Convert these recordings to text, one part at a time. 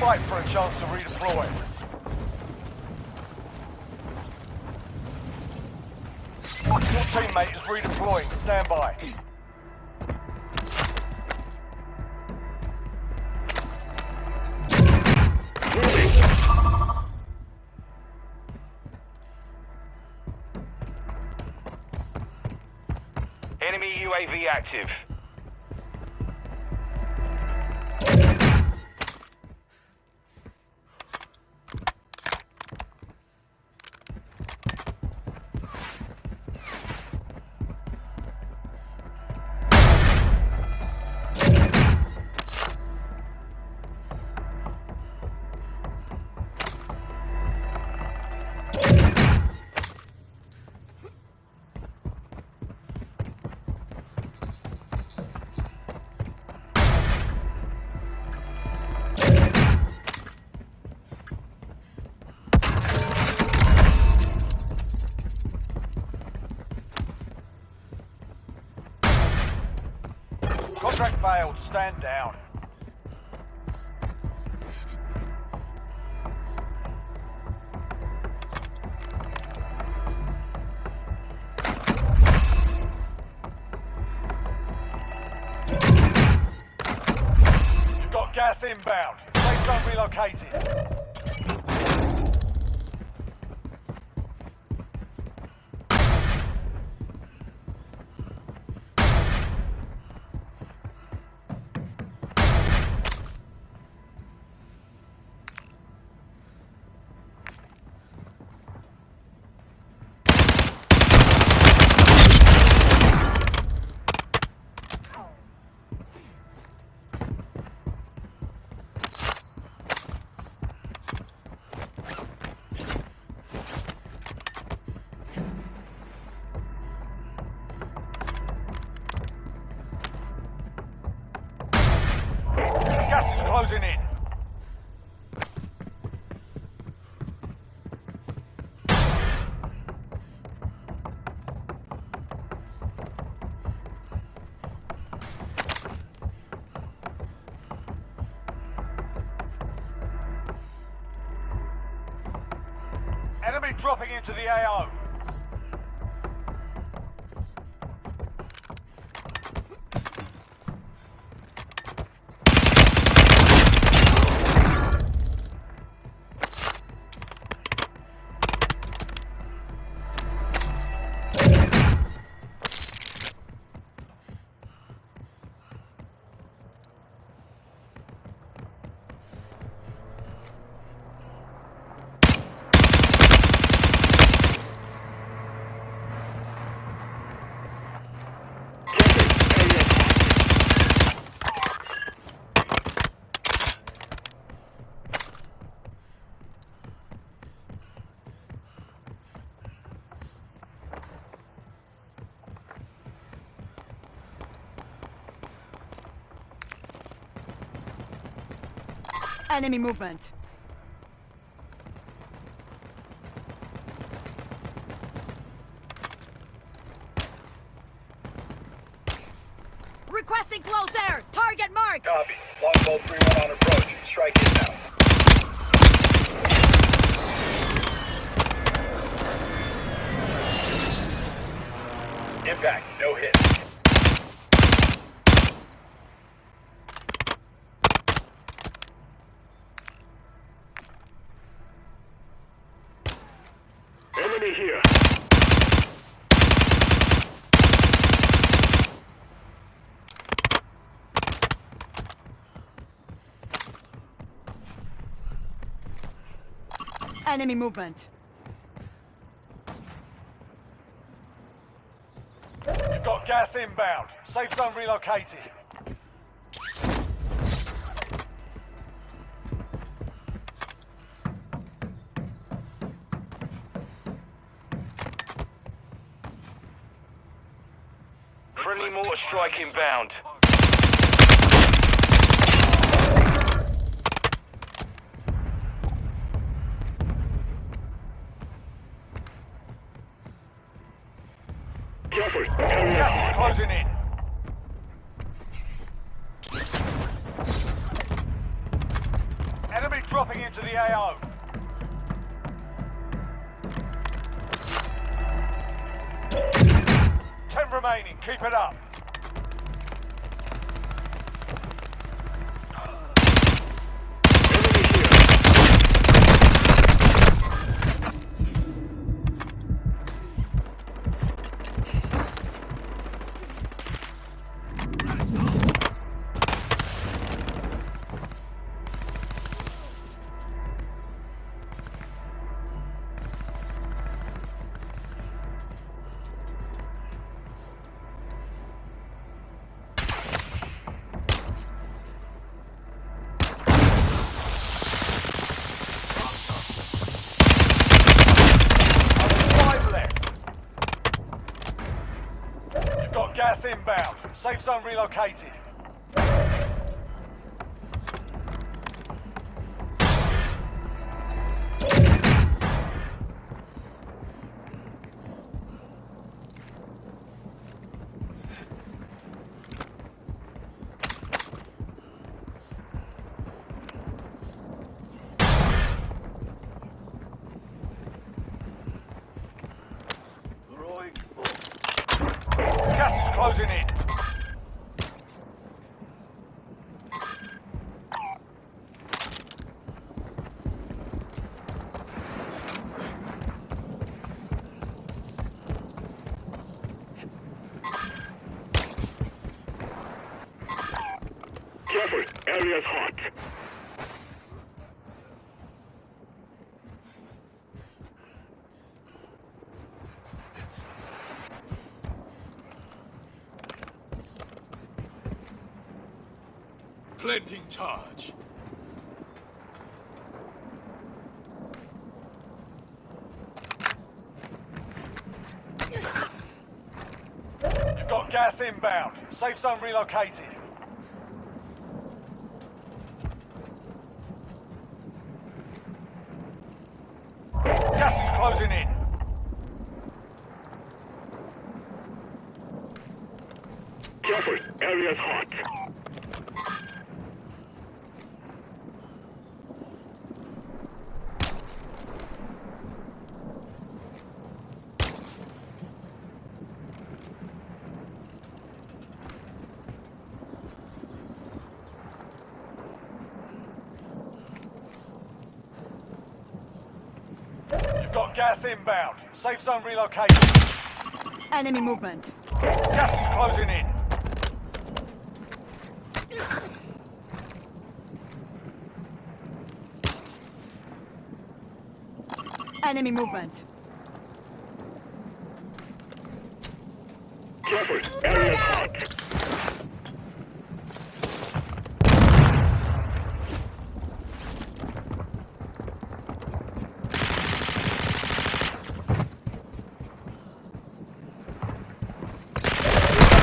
Fight for a chance to redeploy. Your teammate is redeploying. Stand by. Enemy UAV active. Contract failed. Stand down. You've got gas inbound. Safe zone relocated. Gas is closing in. Enemy dropping into the AO. Enemy movement. Requesting close air. Target marked. Copy. Longbow 3-1 on approach. Strike inbound. Impact. No hit. Enemy here. Enemy movement. You've got gas inbound. Safe zone relocated. Friendly mortar strike inbound. Gas is closing in. Enemy dropping into the AO. Ten remaining. Keep it up. Gas inbound. Safe zone relocated. Gas is closing in. Careful, area's hot. Planting charge. You've got gas inbound. Safe zone relocated. Gas is closing in. Careful, area's hot. You've got gas inbound. Safe zone relocated. Enemy movement. Gas is closing in. Enemy movement. Careful, area's hot.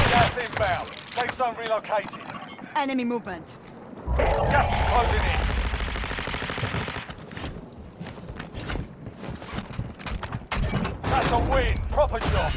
Gas inbound. Safe zone relocated. Enemy movement. Gas is closing in. That's a win. Proper job.